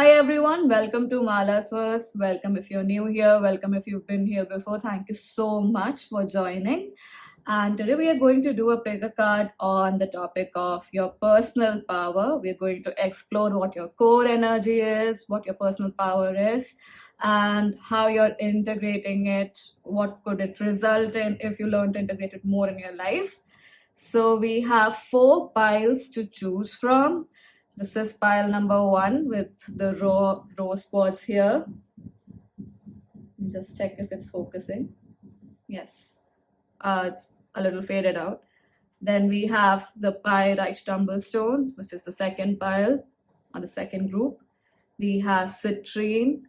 Hi everyone, welcome to Mala's Verse. Welcome if you're new here, welcome if you've been here before. Thank you so much for joining. And today we are going to do a pick a card on the topic of your personal power. We're going to explore what your core energy is, what your personal power is, and how you're integrating it. What could it result in if you learn to integrate it more in your life? So we have 4 piles to choose from. This is pile number 1 with the rose quartz here. Just check if it's focusing. Yes, it's a little faded out. Then we have the pyrite tumblestone, which is the second pile or the second group. We have citrine,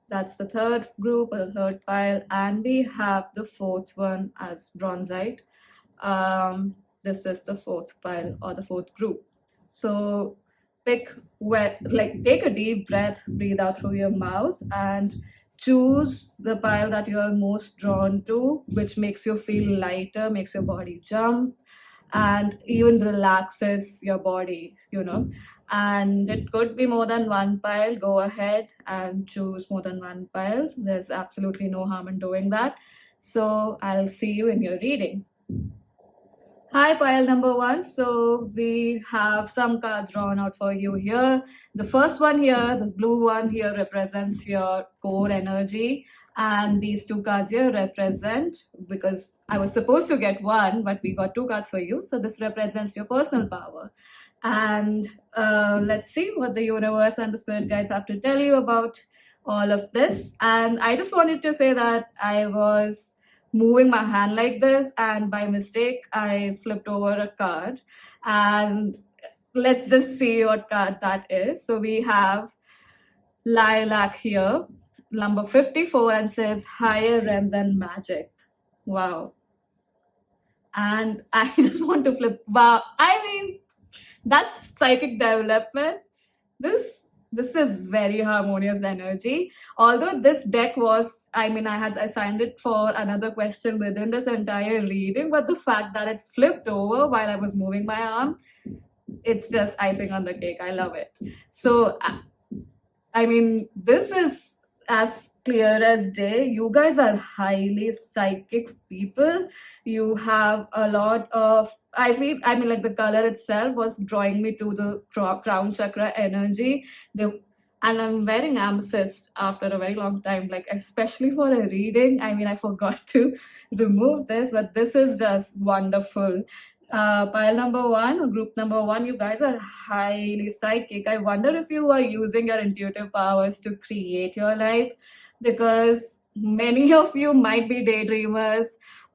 that's the third group or the third pile, and we have the fourth one as bronzite. This is the fourth pile or the fourth group. So take a deep breath, breathe out through your mouth, and choose the pile that you are most drawn to, which makes you feel lighter, makes your body jump, and even relaxes your body, And it could be more than one pile. Go ahead and choose more than one pile. There's absolutely no harm in doing that. So I'll see you in your reading. Hi, pile number 1. So we have some cards drawn out for you here. The first one here, this blue one here, represents your core energy. And these 2 cards here represent, because I was supposed to get 1, but we got 2 cards for you. So this represents your personal power. And let's see what the universe and the spirit guides have to tell you about all of this. And I just wanted to say that I was moving my hand like this, and by mistake I flipped over a card. And let's just see what card that is. So we have lilac here, number 54, and says higher realms and magic. Wow. And I just want to flip. Wow, I mean, that's psychic development. This is very harmonious energy. Although this deck was, I signed it for another question within this entire reading, but the fact that it flipped over while I was moving my arm, it's just icing on the cake. I love it. So this is as clear as day. You guys are highly psychic people. You have a lot of, the color itself was drawing me to the crown chakra energy. And I'm wearing amethyst after a very long time, like especially for a reading. I forgot to remove this, but this is just wonderful. Pile number 1 or group number 1, you guys are highly psychic. I wonder if you are using your intuitive powers to create your life, because many of you might be daydreamers,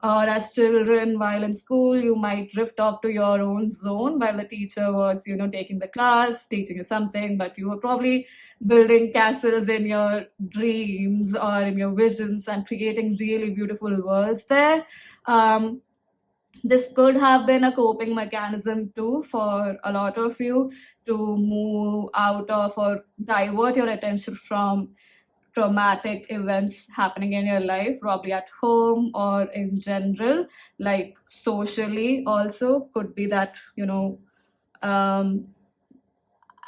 or as children while in school you might drift off to your own zone while the teacher was taking the class, teaching you something, but you were probably building castles in your dreams or in your visions and creating really beautiful worlds there. This could have been a coping mechanism too for a lot of you, to move out of or divert your attention from traumatic events happening in your life, probably at home or in general, like socially also. Could be that um,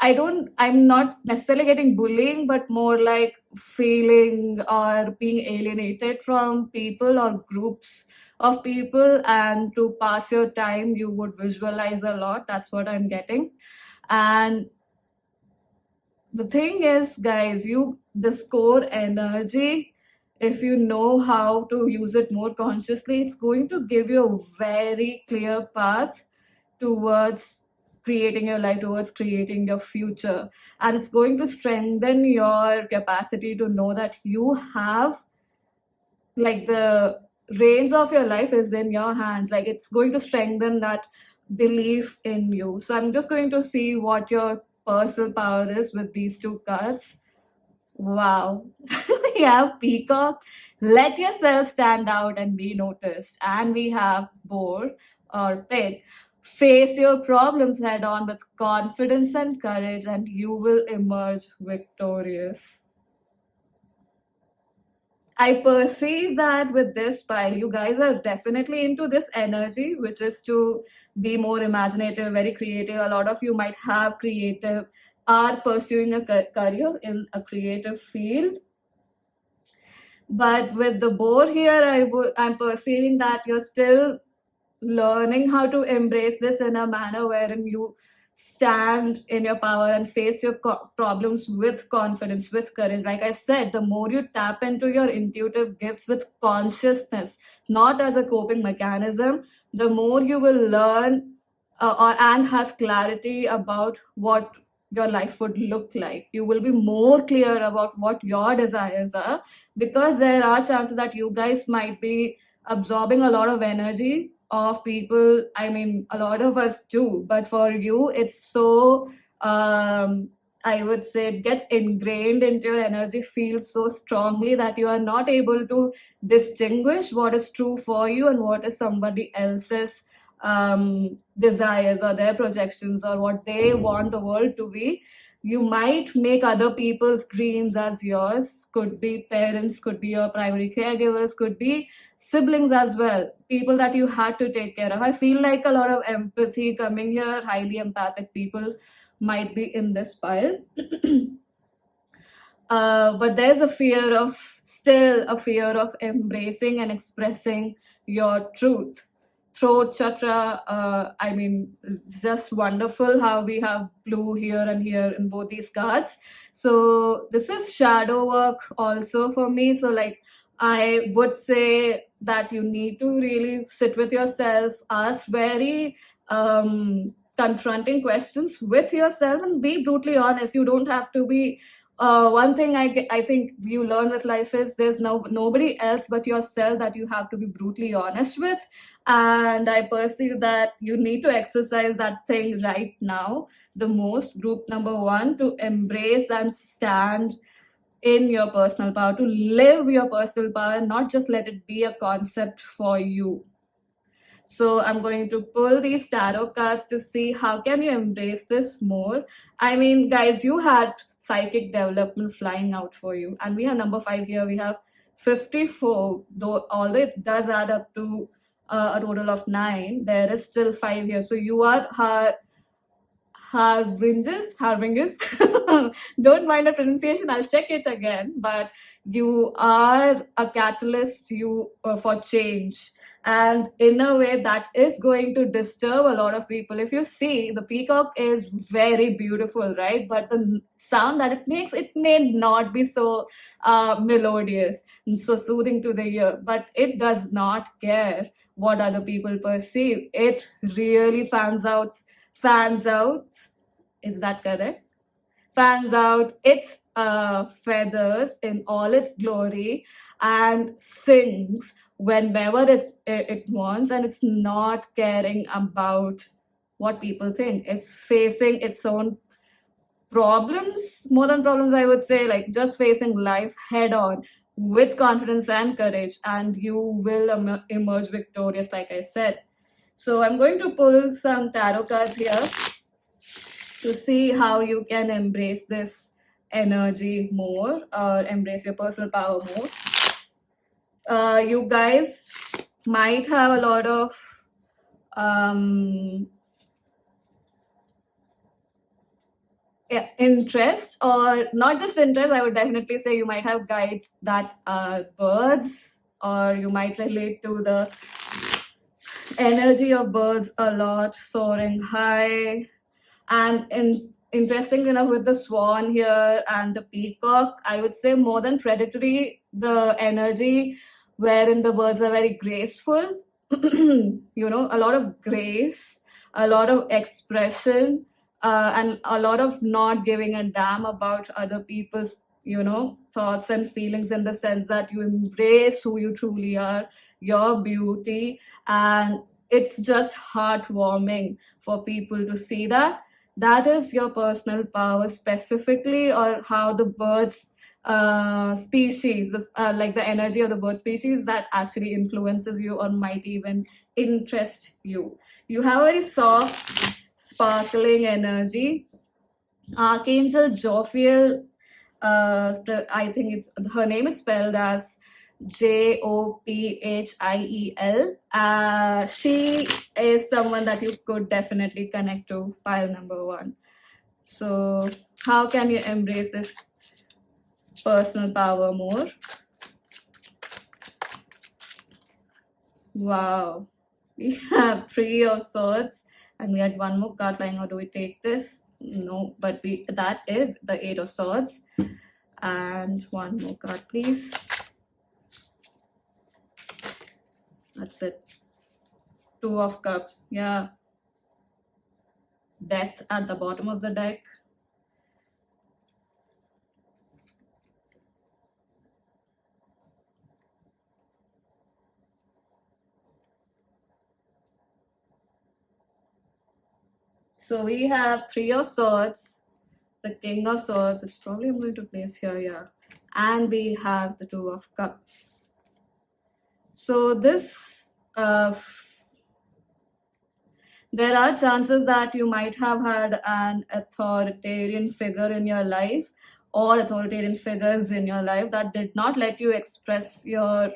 I'm not necessarily getting bullying, but more like feeling or being alienated from people or groups of people, and to pass your time you would visualize a lot. That's what I'm getting. And the thing is, guys, this core energy, if you know how to use it more consciously, it's going to give you a very clear path towards creating your life, towards creating your future. And it's going to strengthen your capacity to know that you have, like, the reins of your life is in your hands. Like, it's going to strengthen that belief in you. So I'm just going to see what your personal power is with these 2 cards. Wow. We have peacock, let yourself stand out and be noticed. And we have boar or pig, face your problems head on with confidence and courage, and you will emerge victorious. I perceive that with this pile, you guys are definitely into this energy, which is to be more imaginative, very creative. A lot of you might have creative are pursuing a career in a creative field. But with the boar here, I'm perceiving that you're still learning how to embrace this in a manner wherein you stand in your power and face your problems with confidence, with courage. Like I said, the more you tap into your intuitive gifts with consciousness, not as a coping mechanism, the more you will learn and have clarity about what your life would look like. You will be more clear about what your desires are, because there are chances that you guys might be absorbing a lot of energy of people. I mean, a lot of us do, but for you, it's so, I would say, it gets ingrained into your energy field so strongly that you are not able to distinguish what is true for you and what is somebody else's desires or their projections or what they want the world to be. You might make other people's dreams as yours. Could be parents, could be your primary caregivers, could be siblings as well, people that you had to take care of. I feel like a lot of empathy coming here. Highly empathic people might be in this pile. But there's a fear of, still a fear of embracing and expressing your truth. Throat chakra, I mean, it's just wonderful how we have blue here and here in both these cards. So this is shadow work also for me. So like, I would say that you need to really sit with yourself, ask very confronting questions with yourself, and be brutally honest. You don't have to be one thing I think you learn with life is there's nobody else but yourself that you have to be brutally honest with. And I perceive that you need to exercise that thing right now the most. Group number 1, to embrace and stand in your personal power, to live your personal power, not just let it be a concept for you. So I'm going to pull these tarot cards to see how can you embrace this more. I mean, guys, you had psychic development flying out for you. And we have number 5 here. We have 54. Though although it does add up to a total of 9, there is still 5 here. So you are harbingers. Don't mind the pronunciation, I'll check it again. But you are a catalyst for change, and in a way that is going to disturb a lot of people. If you see, the peacock is very beautiful, right? But the sound that it makes, it may not be so melodious and so soothing to the ear, but it does not care what other people perceive. It really fans out, is that correct? Fans out its feathers in all its glory and sings whenever it wants, and it's not caring about what people think. It's facing its own problems, more than problems, I would say, like just facing life head on with confidence and courage, and you will emerge victorious, like I said. So I'm going to pull some tarot cards here to see how you can embrace this energy more, or embrace your personal power more. You guys might have a lot of interest, or not just interest. I would definitely say you might have guides that are birds, or you might relate to the energy of birds a lot, soaring high. And interesting enough, with the swan here and the peacock, I would say more than predatory, the energy wherein the birds are very graceful. A lot of grace, a lot of expression, and a lot of not giving a damn about other people's thoughts and feelings, in the sense that you embrace who you truly are, your beauty. And it's just heartwarming for people to see that. That is your personal power specifically, or how the birds species, like the energy of the bird species, that actually influences you or might even interest you. You have a very soft, sparkling energy. Archangel Jophiel, I think her name is spelled as Jophiel. She is someone that you could definitely connect to, pile number 1. So how can you embrace this personal power more? Wow, we have Three of Swords, and we had one more card lying. Or do we take this? No, but that is the Eight of Swords. And one more card, please. That's it. Two of Cups. Yeah. Death at the bottom of the deck. So we have Three of Swords, the King of Swords, which probably I'm going to place here, yeah. And we have the Two of Cups. So this, there are chances that you might have had an authoritarian figure in your life or authoritarian figures in your life that did not let you express your,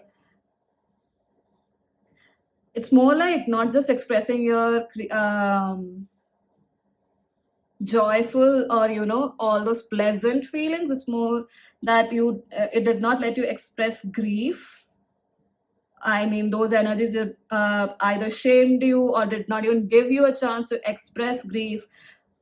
it's more like not just expressing your joyful or all those pleasant feelings. It's more that it did not let you express grief. I mean, those energies either shamed you or did not even give you a chance to express grief.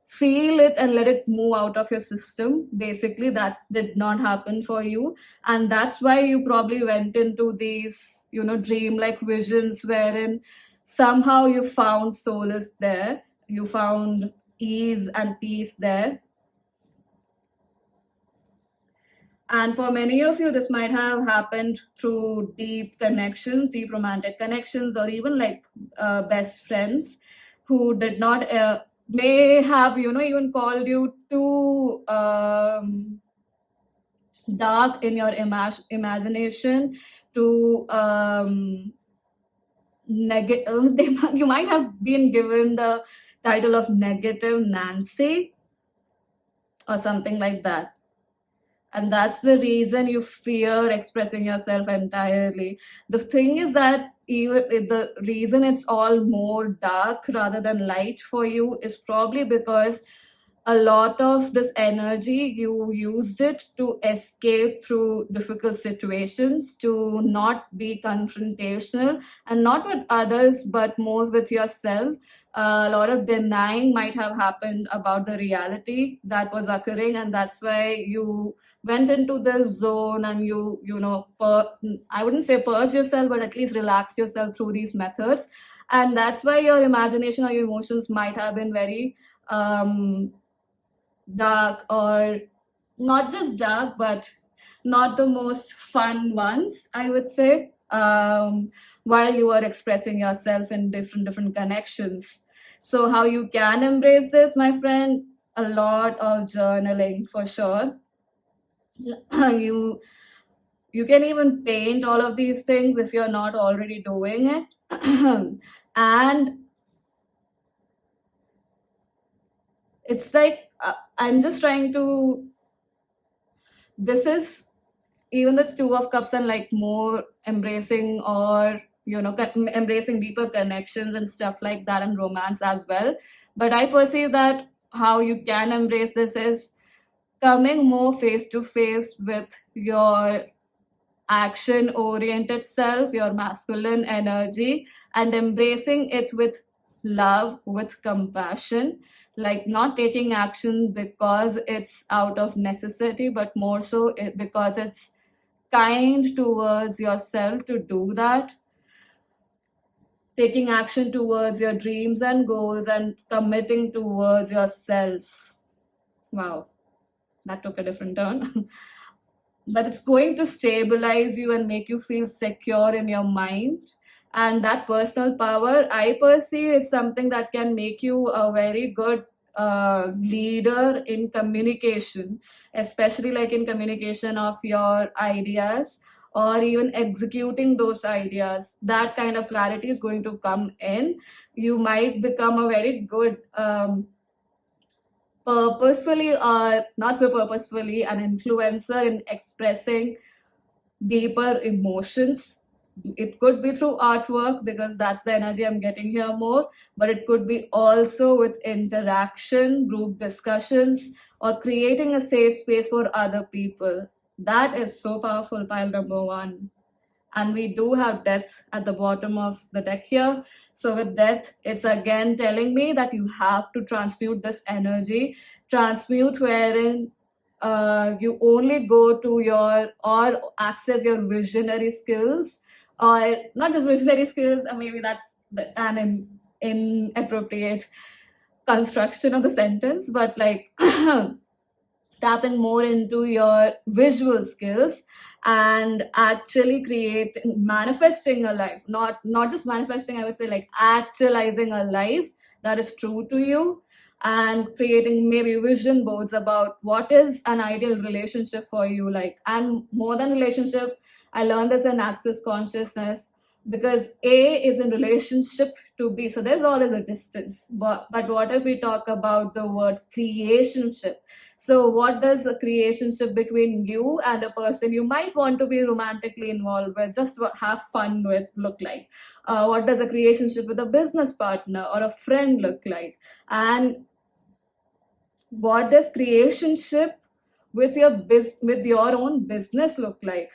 Feel it and let it move out of your system. Basically, that did not happen for you. And that's why you probably went into these, dream-like visions wherein somehow you found solace there. You found ease and peace there. And for many of you, this might have happened through deep connections, deep romantic connections, or even like best friends who did not, may have, even called you too dark in your imagination, to you might have been given the title of Negative Nancy or something like that. And that's the reason you fear expressing yourself entirely. The thing is that even the reason it's all more dark rather than light for you is probably because a lot of this energy, you used it to escape through difficult situations, to not be confrontational, and not with others but more with yourself. A lot of denying might have happened about the reality that was occurring, and that's why you went into this zone and I wouldn't say purge yourself, but at least relax yourself through these methods. And that's why your imagination or your emotions might have been very dark, or not just dark, but not the most fun ones, I would say, while you are expressing yourself in different connections. So how you can embrace this, my friend? A lot of journaling for sure. You can even paint all of these things if you're not already doing it. And it's like, I'm just trying to, this is, even that's Two of Cups and like more embracing, or embracing deeper connections and stuff like that, and romance as well. But I perceive that how you can embrace this is coming more face to face with your action oriented self, your masculine energy, and embracing it with love, with compassion. Like not taking action because it's out of necessity, but more so because it's kind towards yourself to do that. Taking action towards your dreams and goals and committing towards yourself. Wow, that took a different turn. But it's going to stabilize you and make you feel secure in your mind. And that personal power, I perceive, is something that can make you a very good leader in communication, especially like in communication of your ideas, or even executing those ideas. That kind of clarity is going to come in. You might become a very good purposefully or not so purposefully an influencer in expressing deeper emotions. It could be through artwork because that's the energy I'm getting here more, but it could be also with interaction, group discussions, or creating a safe space for other people. That is so powerful, pile number one. And we do have death at the bottom of the deck here. So with death, it's again telling me that you have to transmute this energy, transmute wherein you only go to your or access your visionary skills, or not just visionary skills, or maybe that's an inappropriate construction of the sentence, but like tapping more into your visual skills and actually creating, manifesting a life, not just manifesting, I would say, like actualizing a life that is true to you, and creating maybe vision boards about what is an ideal relationship for you. Like, and more than relationship, I learned this in Access Consciousness, because A is in relationship to B, so there's always a distance. But what if we talk about the word creationship? So, what does a creationship between you and a person you might want to be romantically involved with, just have fun with, look like? What does a creationship with a business partner or a friend look like? And what does creationship with your own business look like?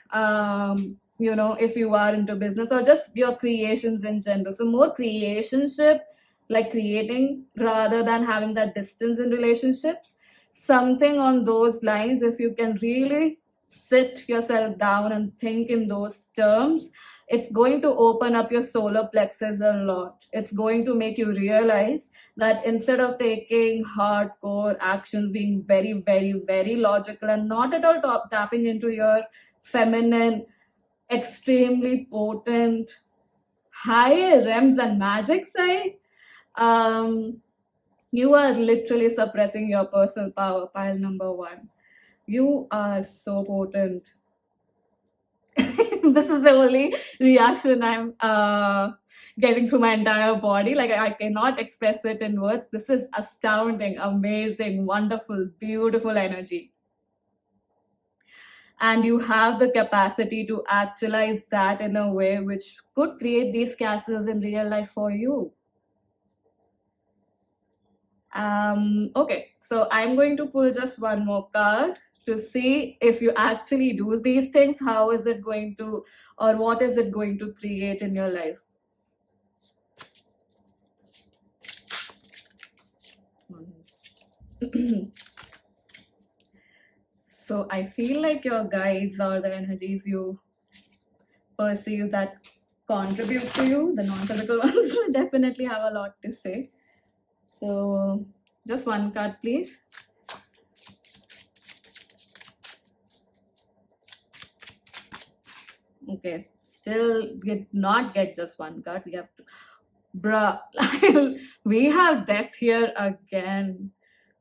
If you are into business, or just your creations in general. So more creationship, like creating rather than having that distance in relationships, something on those lines. If you can really sit yourself down and think in those terms, it's going to open up your solar plexus a lot. It's going to make you realize that instead of taking hardcore actions, being very, very, very logical and not at all tapping into your feminine, extremely potent, higher realms and magic side, you are literally suppressing your personal power, pile number one. You are so potent. This is the only reaction I'm getting through my entire body. Like, I cannot express it in words. This is astounding, amazing, wonderful, beautiful energy. And you have the capacity to actualize that in a way which could create these castles in real life for you. Okay, so I'm going to pull just one more card to see if you actually do these things, how is it going to, or what is it going to create in your life. So I feel like your guides or the energies you perceive that contribute to you, the non-physical ones, definitely have a lot to say. So just one card, please. Okay, still did not get just one card. We have to, bruh, we have death here again.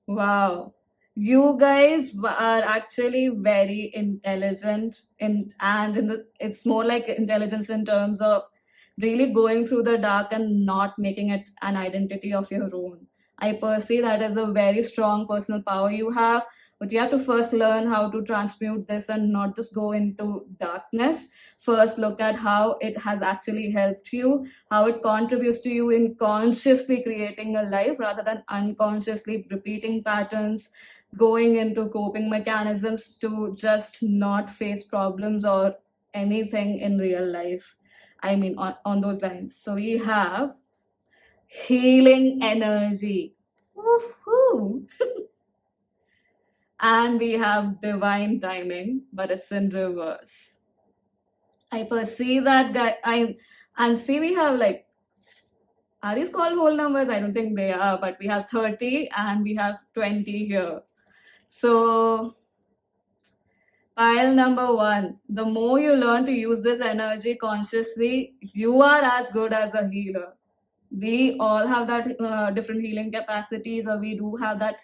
Wow. You guys are actually very intelligent it's more like intelligence in terms of really going through the dark and not making it an identity of your own. I perceive that as a very strong personal power you have, but you have to first learn how to transmute this and not just go into darkness. First, look at how it has actually helped you, how it contributes to you in consciously creating a life rather than unconsciously repeating patterns, going into coping mechanisms to just not face problems or anything in real life. I mean, on those lines. So we have healing energy. Woohoo! And we have divine timing, but it's in reverse. I perceive that and see we have like, are these called whole numbers? I don't think they are, but we have 30 and we have 20 here. So pile number one, the more you learn to use this energy consciously, you are as good as a healer. We all have that different healing capacities, or we do have that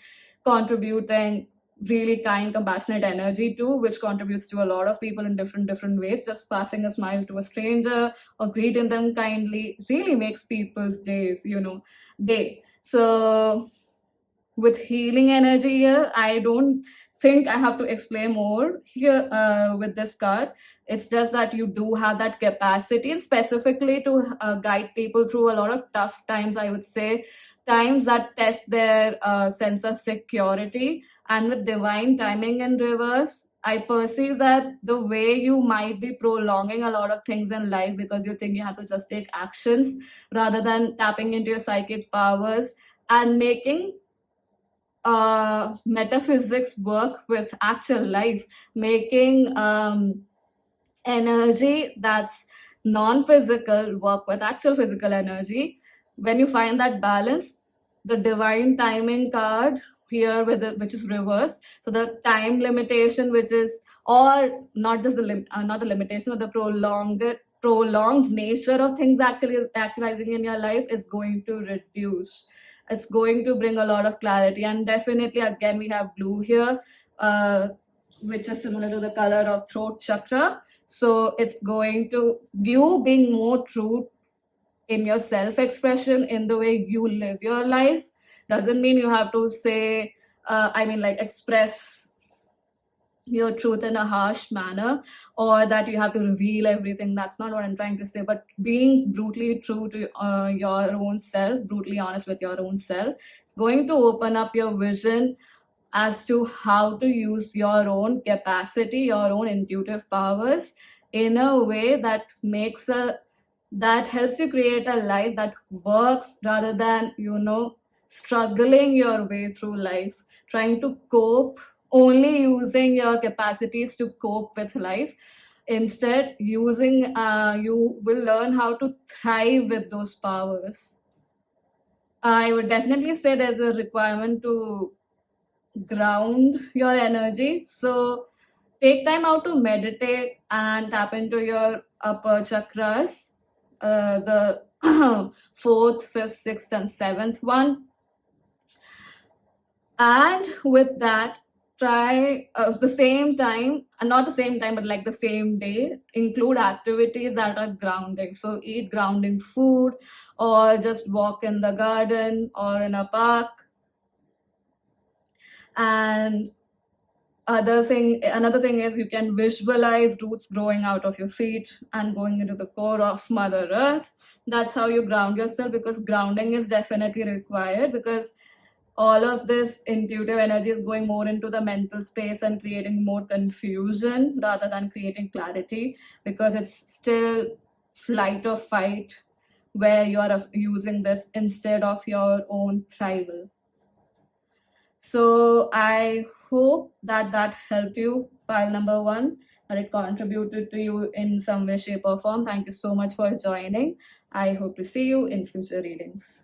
contributing really kind, compassionate energy too, which contributes to a lot of people in different ways. Just passing a smile to a stranger or greeting them kindly really makes people's day. So with healing energy here, I don't think I have to explain more here with this card. It's just that you do have that capacity, and specifically to guide people through a lot of tough times, I would say, times that test their sense of security. And with divine timing in reverse, I perceive that the way you might be prolonging a lot of things in life because you think you have to just take actions rather than tapping into your psychic powers and making metaphysics work with actual life, making energy that's non-physical work with actual physical energy. When you find that balance, the divine timing card here with it, which is reverse, so the time limitation, which is, or not just not the limitation, but the prolonged nature of things actually is actualizing in your life is going to reduce. It's going to bring a lot of clarity. And definitely, again, we have blue here, which is similar to the color of throat chakra. So it's going to, you being more true in your self expression, in the way you live your life, doesn't mean you have to say, like express your truth in a harsh manner, or that you have to reveal everything. That's not what I'm trying to say. But being brutally true to your own self, brutally honest with your own self, it's going to open up your vision as to how to use your own capacity, your own intuitive powers in a way that makes a that helps you create a life that works, rather than struggling your way through life, trying to cope, only using your capacities to cope with life. Instead, you will learn how to thrive with those powers. I would definitely say there's a requirement to ground your energy. So take time out to meditate and tap into your upper chakras, the fourth, fifth, sixth, and seventh one. And with that, try the same time, and not the same time, but like the same day, include activities that are grounding. So eat grounding food, or just walk in the garden or in a park. And another thing is, you can visualize roots growing out of your feet and going into the core of Mother Earth. That's how you ground yourself, because grounding is definitely required, because all of this intuitive energy is going more into the mental space and creating more confusion rather than creating clarity, because it's still flight or fight, where you are using this instead of your own thrival. So I hope that helped you, pile number one, that it contributed to you in some way, shape, or form. Thank you so much for joining. I hope to see you in future readings.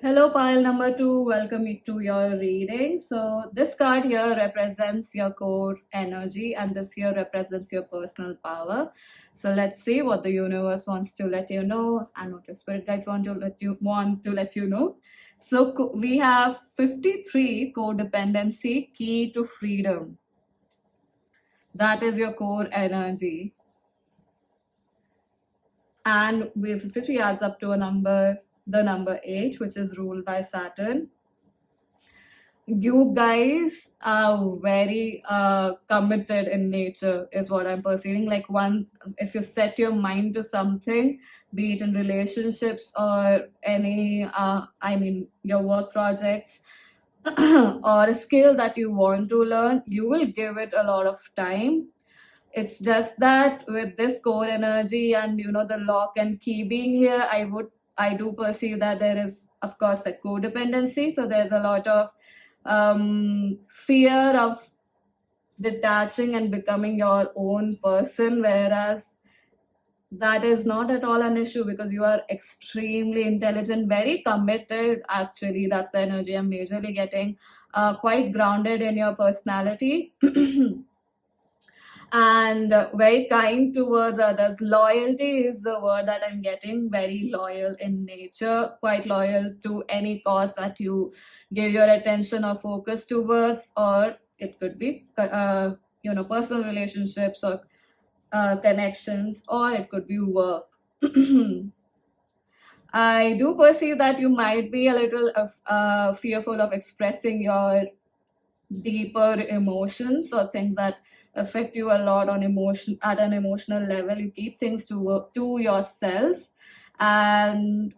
Hello, pile number two. Welcome you to your reading. So this card here represents your core energy, and this here represents your personal power. So let's see what the universe wants to let you know, and what your spirit guides want to let you know. So we have 53, codependency, key to freedom. That is your core energy. And we 53 adds up to the number 8, which is ruled by Saturn. You guys are very committed in nature, is what I'm perceiving. Like, if you set your mind to something, be it in relationships or any your work projects, or a skill that you want to learn, you will give it a lot of time. It's just that with this core energy and the lock and key being here, I do perceive that there is, of course, the codependency. So there's a lot of fear of detaching and becoming your own person, whereas that is not at all an issue, because you are extremely intelligent, very committed. Actually, that's the energy I'm majorly getting. Quite grounded in your personality. And very kind towards others. Loyalty is the word that I'm getting. Very loyal in nature, quite loyal to any cause that you give your attention or focus towards, or it could be personal relationships, or connections, or it could be work. I do perceive that you might be a little fearful of expressing your deeper emotions, or things that affect you a lot on emotion at an emotional level. You keep things to yourself, and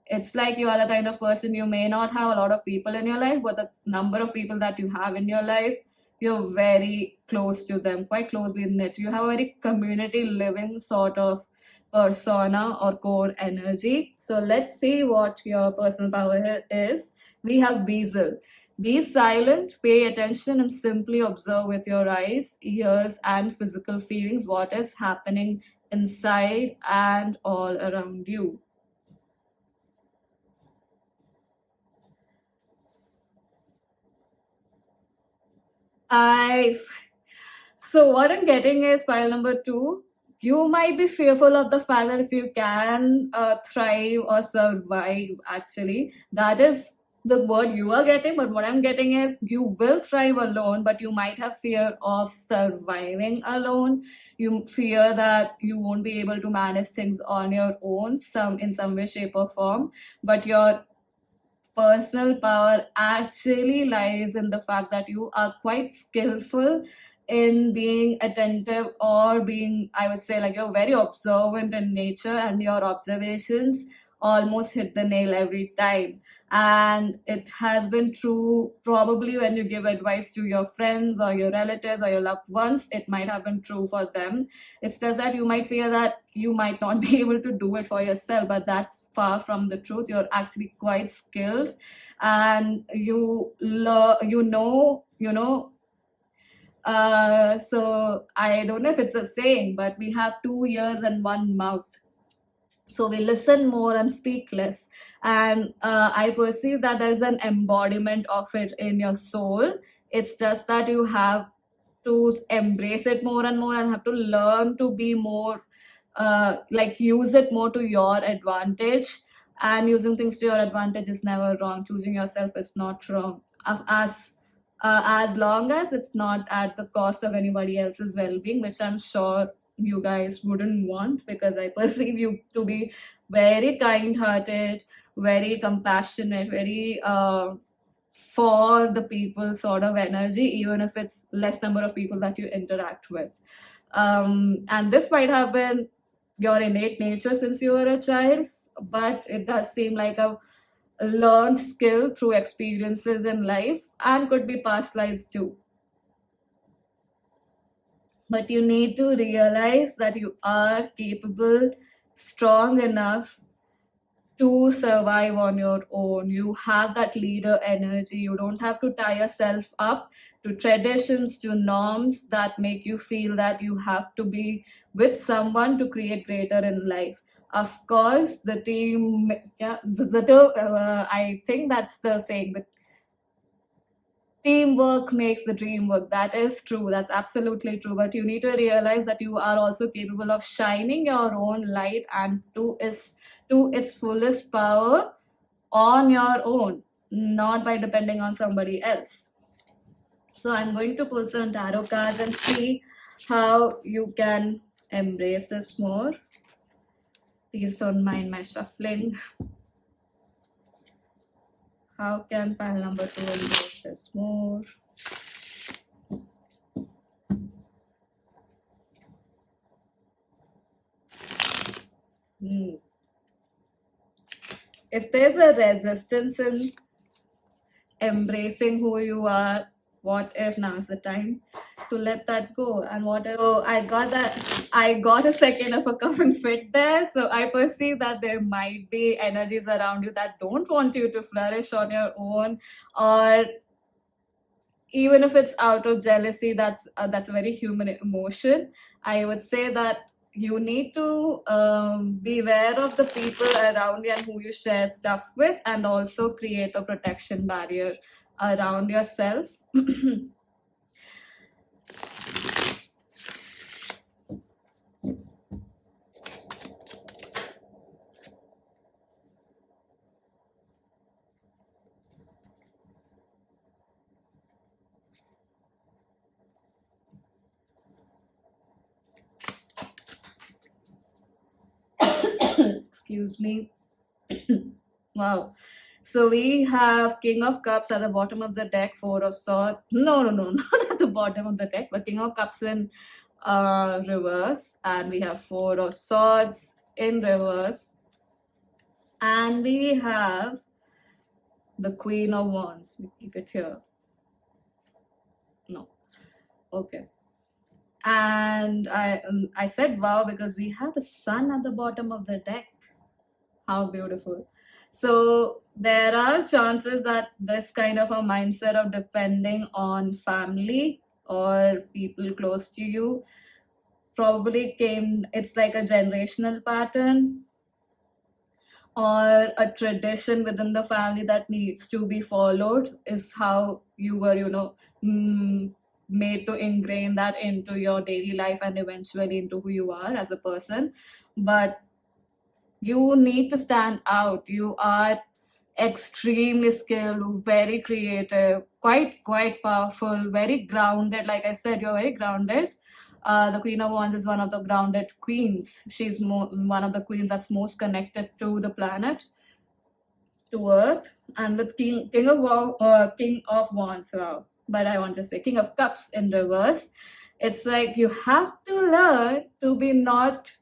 it's like you are the kind of person, you may not have a lot of people in your life, but the number of people that you have in your life, you're very close to them, quite closely knit. You have a very community living sort of persona or core energy. So let's see what your personal power here is. We have Weasel. Be silent, pay attention, and simply observe with your eyes, ears, and physical feelings what is happening inside and all around you. I So what I'm getting is file number 2. You might be fearful of the fact that if you can thrive or survive, actually, that is the word you are getting. But what I'm getting is you will thrive alone, but you might have fear of surviving alone. You fear that you won't be able to manage things on your own, in some way, shape, or form. But your personal power actually lies in the fact that you are quite skillful in being attentive, or being, I would say, like, you're very observant in nature, and your observations almost hit the nail every time. And it has been true probably when you give advice to your friends or your relatives or your loved ones. It might have been true for them. It's just that you might fear that you might not be able to do it for yourself, but that's far from the truth. You're actually quite skilled, and so I don't know if it's a saying, but we have 2 ears and one mouth. So we listen more and speak less. And I perceive that there's an embodiment of it in your soul. It's just that you have to embrace it more and more, and have to learn to be more like, use it more to your advantage. And using things to your advantage is never wrong. Choosing yourself is not wrong, as long as it's not at the cost of anybody else's well-being, which I'm sure you guys wouldn't want, because I perceive you to be very kind-hearted, very compassionate, very for the people sort of energy, even if it's less number of people that you interact with. And this might have been your innate nature since you were a child, but it does seem like a learned skill through experiences in life, and could be past lives too. But you need to realize that you are capable, strong enough to survive on your own. You have that leader energy. You don't have to tie yourself up to traditions, to norms that make you feel that you have to be with someone to create greater in life. Of course, the team, yeah, I think that's the saying. The teamwork makes the dream work. That is true. That's absolutely true. But you need to realize that you are also capable of shining your own light, and to its fullest power on your own, not by depending on somebody else. So I'm going to pull some tarot cards and see how you can embrace this more. Please don't mind my shuffling. How can pile number 2 embrace this more? If there's a resistance in embracing who you are, what if now's the time to let that go? And what if, so I got a second of a coughing fit there. So I perceive that there might be energies around you that don't want you to flourish on your own, or even if it's out of jealousy. That's a very human emotion. I would say that you need to be aware of the people around you and who you share stuff with, and also create a protection barrier around yourself. Excuse me. Wow. So we have King of Cups at the bottom of the deck, Four of Swords. No, no, no, not at the bottom of the deck, but King of Cups in reverse, and we have Four of Swords in reverse, and we have the Queen of Wands. We keep it here. No, okay. And I said wow because we have the Sun at the bottom of the deck. How beautiful. So there are chances that this kind of a mindset of depending on family or people close to you probably came, it's like a generational pattern or a tradition within the family that needs to be followed, is how you were, made to ingrain that into your daily life and eventually into who you are as a person. But you need to stand out. You are extremely skilled, very creative, quite powerful, very grounded. Like I said, you're very grounded. The Queen of Wands is one of the grounded queens. She's one of the queens that's most connected to the planet, to Earth, and with King of Wands. Wow, but I want to say King of Cups in reverse. It's like you have to learn to be not,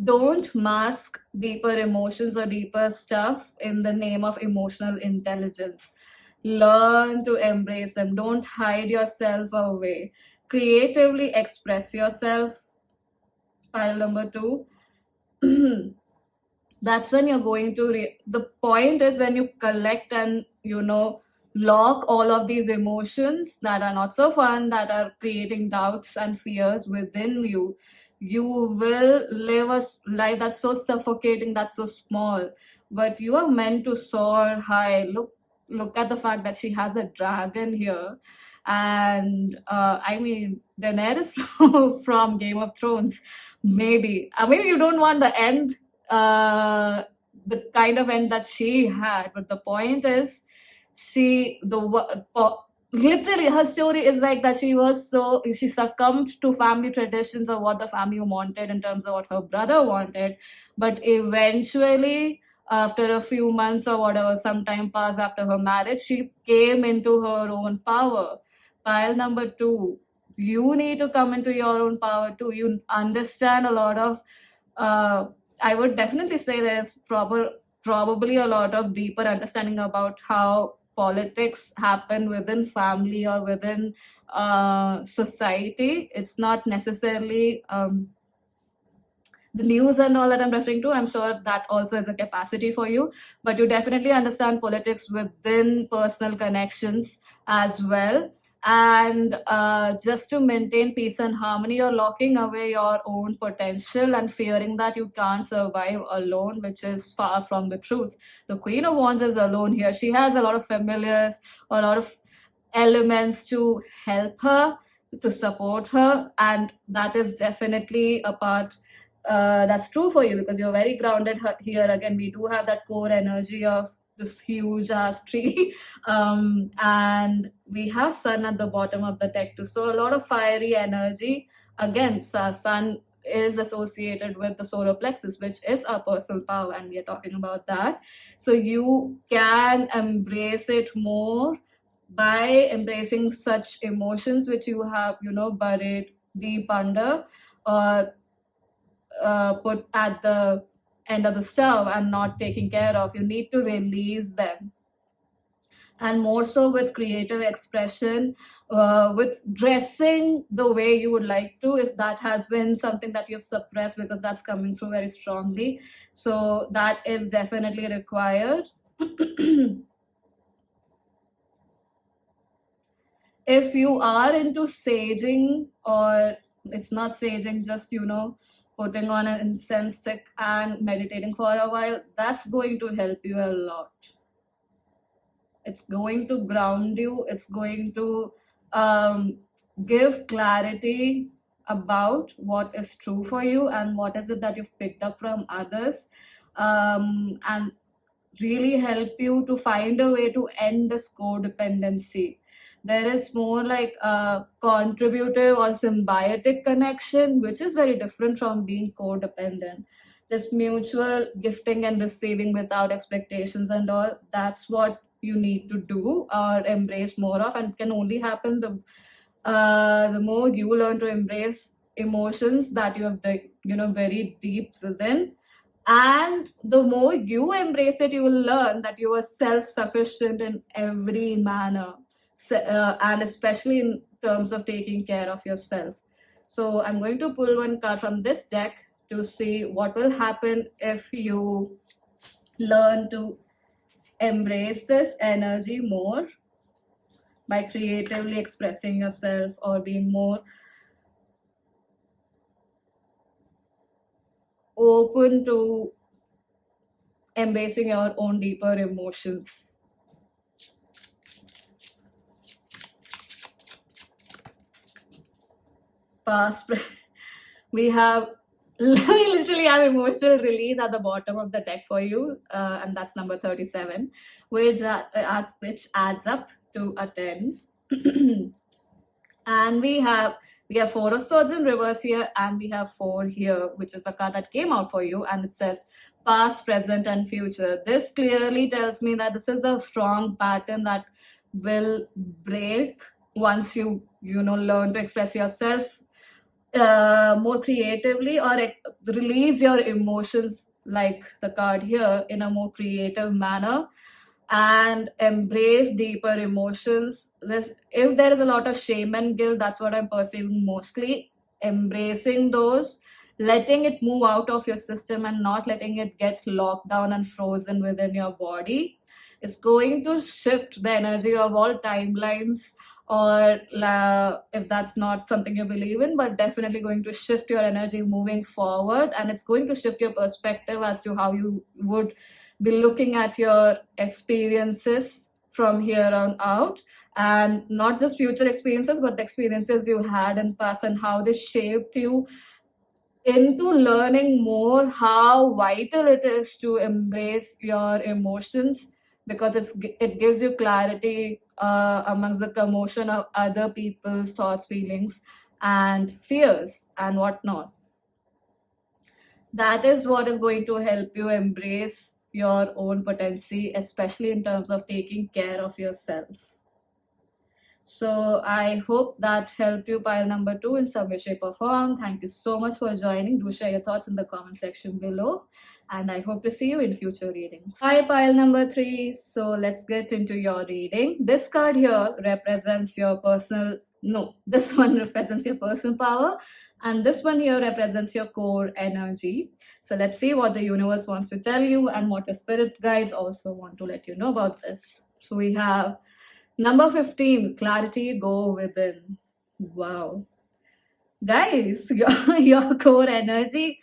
don't mask deeper emotions or deeper stuff in the name of emotional intelligence. Learn to embrace them. Don't hide yourself away. Creatively express yourself. Pile number 2. That's when you're going to the point is when you collect and lock all of these emotions that are not so fun, that are creating doubts and fears within you. You will live a life that's so suffocating, that's so small, but you are meant to soar high. Look at the fact that she has a dragon here. And I mean, Daenerys from Game of Thrones. Maybe you don't want the end, the kind of end that she had, but the point is, literally her story is like that. She succumbed to family traditions of what the family wanted in terms of what her brother wanted, but eventually, after a few months or whatever, some time passed after her marriage, she came into her own power. Pile number 2, you need to come into your own power too. You understand a lot of, I would definitely say there's probably a lot of deeper understanding about how politics happen within family or within society. It's not necessarily the news and all that I'm referring to. I'm sure that also is a capacity for you, but you definitely understand politics within personal connections as well. And just to maintain peace and harmony, you're locking away your own potential and fearing that you can't survive alone, which is far from the truth. The Queen of Wands is alone here. She has a lot of familiars, a lot of elements to help her, to support her, and that is definitely a part that's true for you because you're very grounded here. Again, we do have that core energy of this huge ass tree. And we have Sun at the bottom of the deck too, so a lot of fiery energy. Again, Sun is associated with the solar plexus, which is our personal power, and we are talking about that. So you can embrace it more by embracing such emotions which you have buried deep under, or put at the end of the stove and not taking care of. You need to release them, and more so with creative expression, with dressing the way you would like to, if that has been something that you've suppressed, because that's coming through very strongly. So that is definitely required. If you are into saging, or it's not saging, just putting on an incense stick and meditating for a while, that's going to help you a lot. It's going to ground you. It's going to give clarity about what is true for you and what is it that you've picked up from others, and really help you to find a way to end this codependency. There is more like a contributive or symbiotic connection, which is very different from being codependent. this mutual gifting and receiving without expectations and all, that's what you need to do or embrace more of, and can only happen the more you learn to embrace emotions that you have very deep within, and the more you embrace it, you will learn that you are self-sufficient in every manner, and especially in terms of taking care of yourself. So I'm going to pull one card from this deck to see what will happen if you learn to embrace this energy more by creatively expressing yourself or being more open to embracing your own deeper emotions. Past, we have we literally have emotional release at the bottom of the deck for you, and that's number 37, which adds up to a 10. And we have four of swords in reverse here, and we have four here, which is the card that came out for you, and it says past, present, and future. This clearly tells me that this is a strong pattern that will break once you learn to express yourself more creatively, or release your emotions, like the card here, in a more creative manner, and embrace deeper emotions. If there is a lot of shame and guilt, that's what I'm perceiving mostly. Embracing those, letting it move out of your system and not letting it get locked down and frozen within your body, it's going to shift the energy of all timelines, or if that's not something you believe in, but definitely going to shift your energy moving forward, and it's going to shift your perspective as to how you would be looking at your experiences from here on out, and not just future experiences, but the experiences you had in past and how they shaped you into learning more how vital it is to embrace your emotions, because it gives you clarity amongst the commotion of other people's thoughts, feelings, and fears and whatnot. That is what is going to help you embrace your own potency, especially in terms of taking care of yourself. So I hope that helped you, pile number 2, in some way, shape, or form. Thank you so much for joining. Do share your thoughts in the comment section below, and I hope to see you in future readings. Hi, pile number 3. So let's get into your reading. This card here represents your personal. No, this one represents your personal power, and this one here represents your core energy. So let's see what the universe wants to tell you and what your spirit guides also want to let you know about this. So we have number 15, clarity, go within. Wow. Guys, your core energy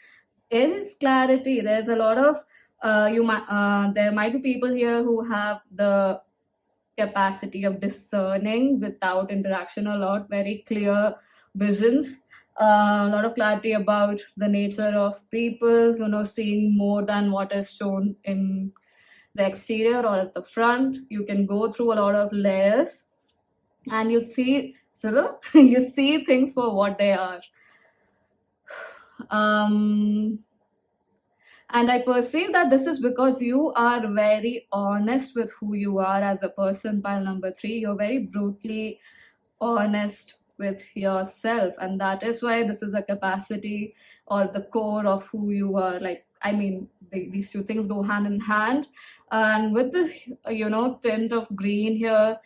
is clarity. There's a lot of, there might be people here who have the capacity of discerning without interaction a lot, very clear visions, a lot of clarity about the nature of people, seeing more than what is shown in the exterior or at the front. You can go through a lot of layers, and you see you see things for what they are. And I perceive that this is because you are very honest with who you are as a person, pile number 3. You're very brutally honest with yourself, and that is why this is a capacity or the core of who you are. Like, I mean, these two things go hand in hand, and with the tint of green here,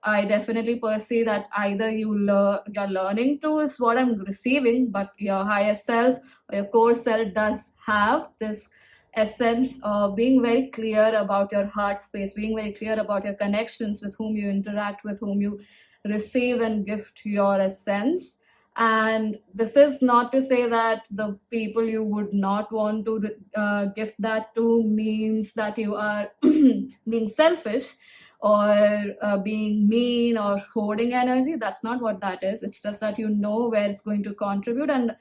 I definitely perceive that either you're learning to is what I'm receiving, but your higher self or your core self does have this essence of being very clear about your heart space, being very clear about your connections, with whom you interact, with whom you receive and gift your essence. And this is not to say that the people you would not want to gift that to means that you are being selfish or being mean or hoarding energy. That's not what that is. It's just that you know where it's going to contribute, and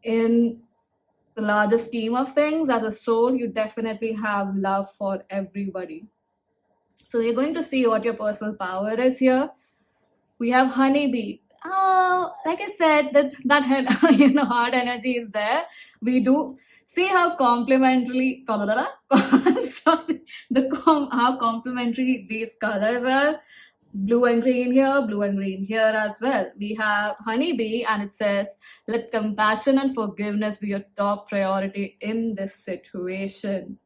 in the larger scheme of things, as a soul, you definitely have love for everybody. So you're going to see what your personal power is here. We have honeybee. Like I said, that hard energy is there. We do See how complementary sorry, how complementary these colors are. Blue and green here, blue and green here as well. We have honeybee, and it says, let compassion and forgiveness be your top priority in this situation.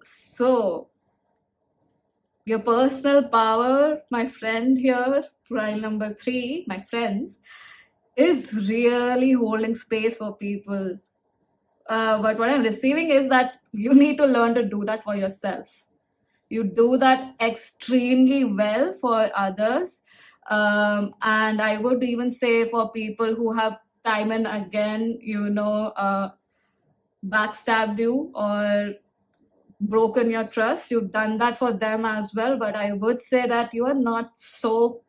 So your personal power, my friend here, pile number 3, my friends, is really holding space for people. But what I'm receiving is that you need to learn to do that for yourself. You do that extremely well for others. And I would even say for people who have time and again, backstabbed you or broken your trust, you've done that for them as well. But I would say that you are not so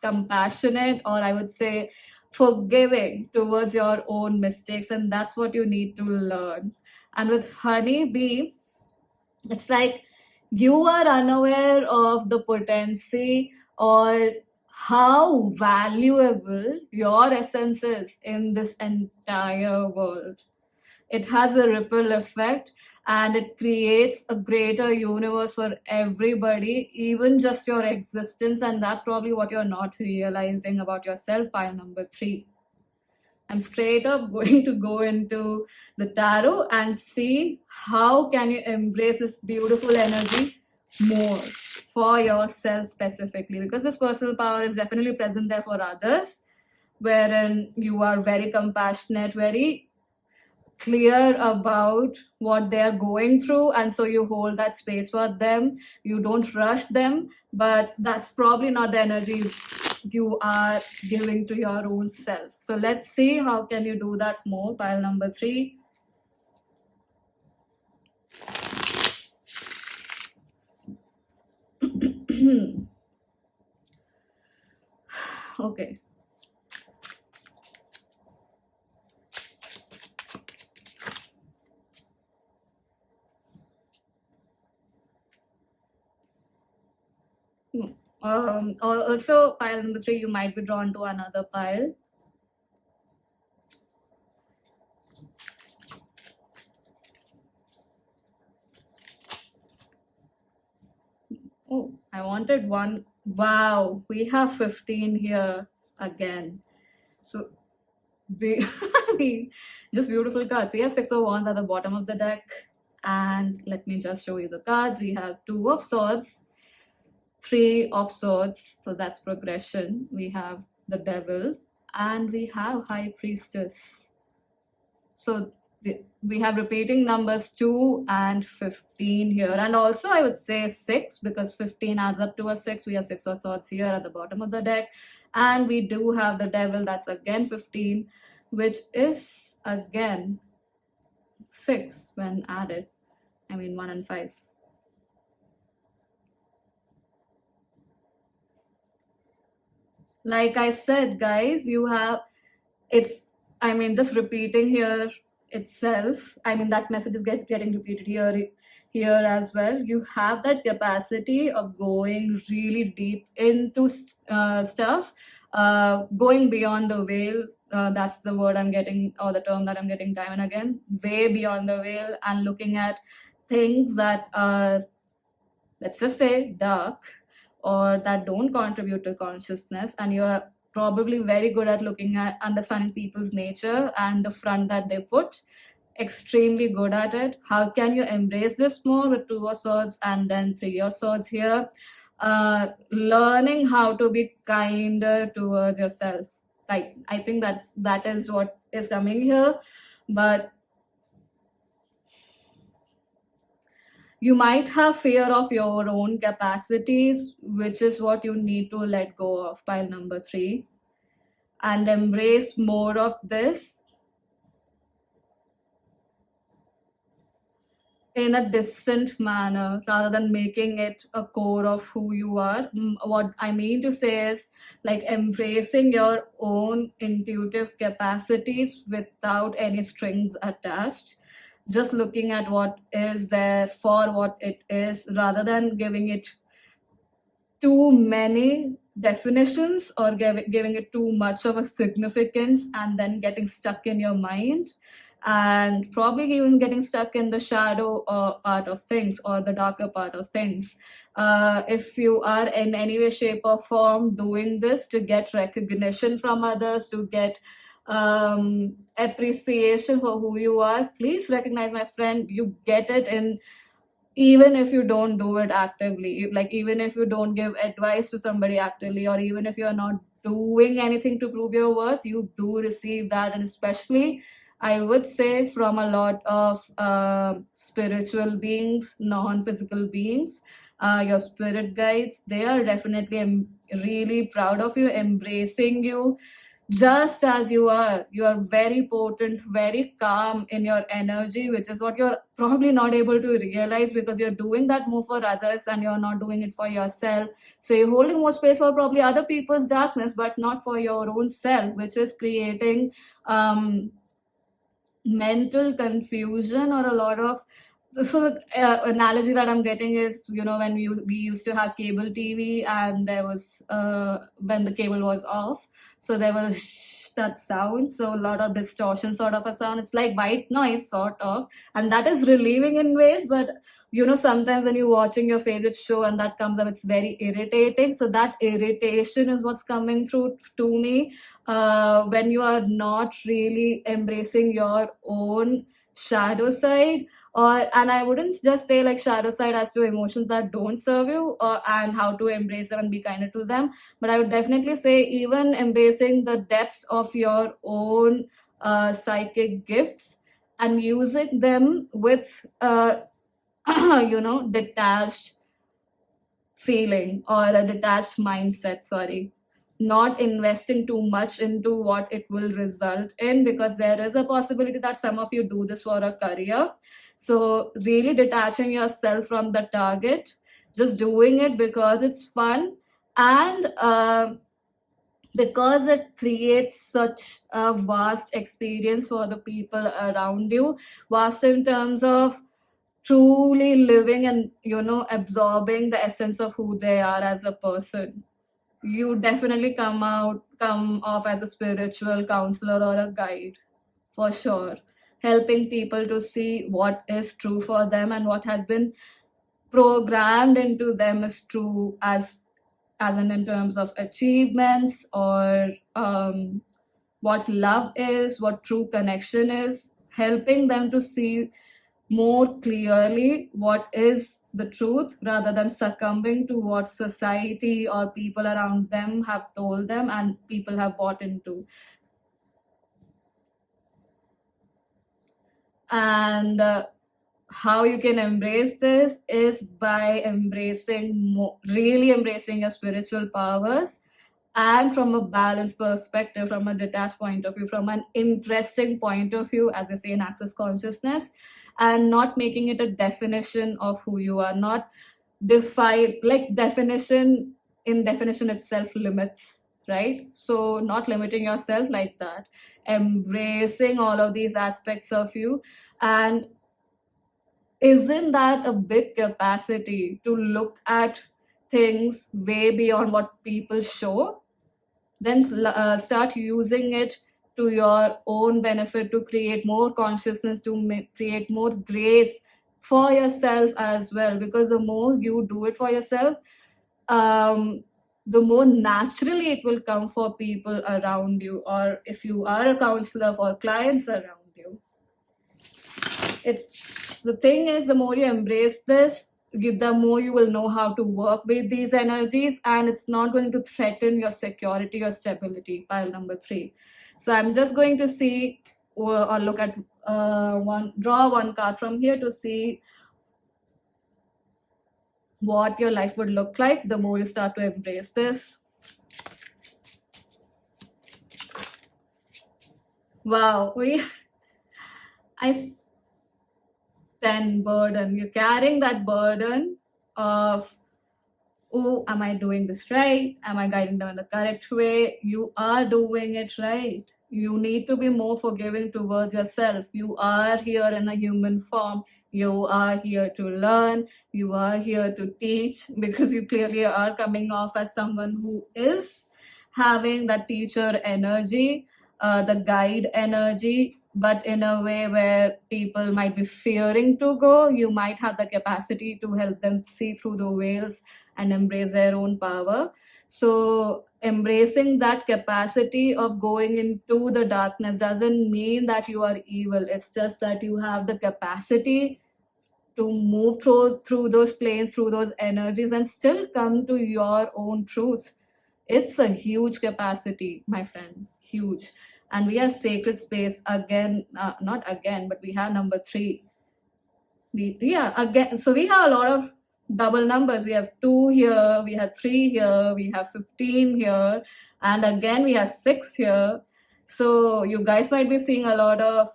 compassionate, or I would say forgiving towards your own mistakes, and that's what you need to learn. And with honeybee, it's like you are unaware of the potency or how valuable your essence is in this entire world. It has a ripple effect, and it creates a greater universe for everybody, even just your existence. And that's probably what you're not realizing about yourself, pile number 3. I'm straight up going to go into the tarot and see how can you embrace this beautiful energy more for yourself specifically, because this personal power is definitely present there for others, wherein you are very compassionate, very clear about what they're going through, and so you hold that space for them. You don't rush them, but that's probably not the energy you are giving to your own self. So let's see how can you do that more, pile number 3. Okay. Also, pile number 3, you might be drawn to another pile. Oh, I wanted one. Wow, we have 15 here again. So just beautiful cards. We have 6 of Wands at the bottom of the deck, and let me just show you the cards. We have 2 of Swords, 3 of Swords, so that's progression. We have the Devil, and we have High Priestess. So we have repeating numbers 2 and 15 here, and also I would say 6, because 15 adds up to a 6. We have 6 of Swords here at the bottom of the deck, and we do have the Devil, that's again 15, which is again 6 when added. I mean 1 and 5. Like I said, guys, you have, just repeating here itself. That message is getting repeated here as well. You have that capacity of going really deep into stuff, going beyond the veil. That's the word I'm getting, or the term that I'm getting time and again. Way beyond the veil, and looking at things that are, let's just say, dark, or that don't contribute to consciousness. And you're probably very good at looking at understanding people's nature and the front that they put. Extremely good at it. How can you embrace this more with 2 of Swords and then 3 of Swords here? Learning how to be kinder towards yourself. Like, I think that is what is coming here. But you might have fear of your own capacities, which is what you need to let go of, pile number 3, and embrace more of this in a distant manner rather than making it a core of who you are. What I mean to say is, like, embracing your own intuitive capacities without any strings attached. Just looking at what is there for what it is, rather than giving it too many definitions or giving it too much of a significance and then getting stuck in your mind. and probably even getting stuck in the shadow part of things or the darker part of things. If you are in any way, shape, or form doing this to get recognition from others, to get appreciation for who you are, please recognize, my friend, you get it in, even if you don't do it actively, like even if you don't give advice to somebody actively, or even if you're not doing anything to prove your worth, you do receive that. And especially, I would say, from a lot of spiritual beings, non-physical beings, your spirit guides, they are definitely really proud of you, embracing you just as you are. You are very potent, very calm in your energy, which is what you're probably not able to realize, because you're doing that more for others and you're not doing it for yourself. So you're holding more space for probably other people's darkness, but not for your own self, which is creating mental confusion or a lot of. So the analogy that I'm getting is, when we used to have cable TV, and there was when the cable was off, so there was that sound, so a lot of distortion sort of a sound. It's like white noise sort of, and that is relieving in ways. But sometimes when you're watching your favorite show and that comes up, it's very irritating. So that irritation is what's coming through to me when you are not really embracing your own shadow side. And I wouldn't just say like shadow side as to emotions that don't serve you, and how to embrace them and be kinder to them, but I would definitely say even embracing the depths of your own psychic gifts and using them with detached feeling or a detached mindset, sorry, not investing too much into what it will result in, because there is a possibility that some of you do this for a career. So really detaching yourself from the target, just doing it because it's fun, and because it creates such a vast experience for the people around you, vast in terms of truly living and absorbing the essence of who they are as a person. You definitely come off as a spiritual counselor or a guide, for sure, helping people to see what is true for them and what has been programmed into them is true, as in terms of achievements, or what love is, what true connection is, helping them to see more clearly what is the truth, rather than succumbing to what society or people around them have told them and people have bought into. And how you can embrace this is by really embracing your spiritual powers, and from a balanced perspective, from a detached point of view, from an interesting point of view, as I say in Access Consciousness, and not making it a definition of who you are, not define, like definition itself limits, right? So not limiting yourself like that, embracing all of these aspects of you. And isn't that a big capacity to look at things way beyond what people show? Then start using it to your own benefit, to create more consciousness, to create more grace for yourself as well, because the more you do it for yourself, the more naturally it will come for people around you, or if you are a counselor, for clients around you. It's the thing is, the more you embrace this, the more you will know how to work with these energies, and it's not going to threaten your security or stability. Pile number 3. So I'm just going to see or look at draw one card from here to see what your life would look like the more you start to embrace this. Wow, I then burden. You're carrying that burden of, oh, am I doing this right? Am I guiding them in the correct way? You are doing it right. You need to be more forgiving towards yourself. You are here in a human form. You are here to learn. You are here to teach, because you clearly are coming off as someone who is having that teacher energy, the guide energy, but in a way where people might be fearing to go. You might have the capacity to help them see through the veils and embrace their own power. So embracing that capacity of going into the darkness doesn't mean that you are evil. It's just that you have the capacity to move through those planes, through those energies, and still come to your own truth. It's a huge capacity, my friend, huge. And we have sacred space again, not again, but we have number 3. Again, so we have a lot of double numbers. We have 2 here, we have 3 here, we have 15 here, and again we have 6 here. So you guys might be seeing a lot of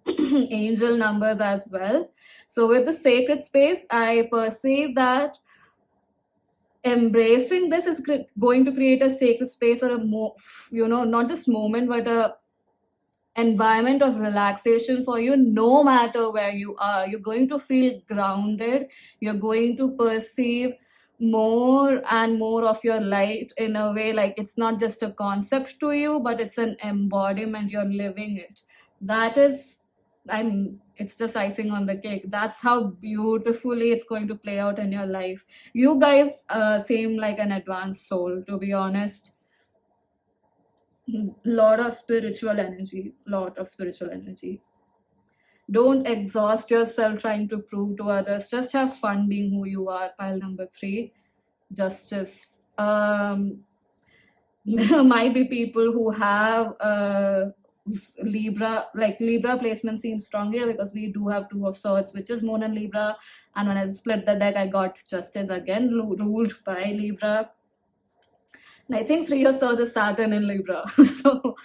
angel numbers as well. So with the sacred space, I perceive that embracing this is going to create a sacred space, or a not just moment, but a environment of relaxation for you. No matter where you are, you're going to feel grounded. You're going to perceive more and more of your light in a way, like it's not just a concept to you, but it's an embodiment. You're living it. That is, it's just icing on the cake. That's how beautifully it's going to play out in your life. You guys seem like an advanced soul, to be honest. Lot of spiritual energy. Don't exhaust yourself trying to prove to others. Just have fun being who you are. Pile number 3, justice. There might be people who have Libra, like Libra placement seems strong here, because we do have 2 of swords, which is moon and Libra. And when I split the deck, I got justice again, ruled by Libra. And I think 3 of swords is Saturn in Libra. So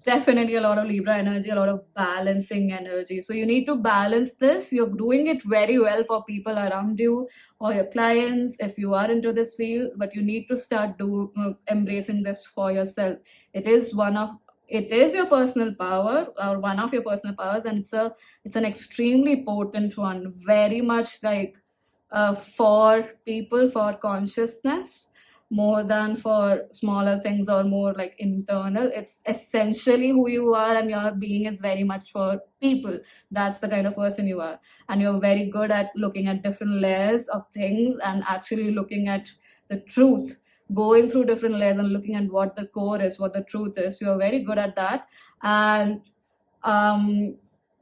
definitely a lot of Libra energy, a lot of balancing energy. So you need to balance this. You're doing it very well for people around you or your clients if you are into this field, but you need to start embracing this for yourself. It is your personal power, or one of your personal powers, and it's an extremely potent one, very much like for people, for consciousness, more than for smaller things or more like internal. It's essentially who you are, and your being is very much for people. That's the kind of person you are, and you're very good at looking at different layers of things and actually looking at the truth, going through different layers and looking at what the core is, what the truth is. You're very good at that. And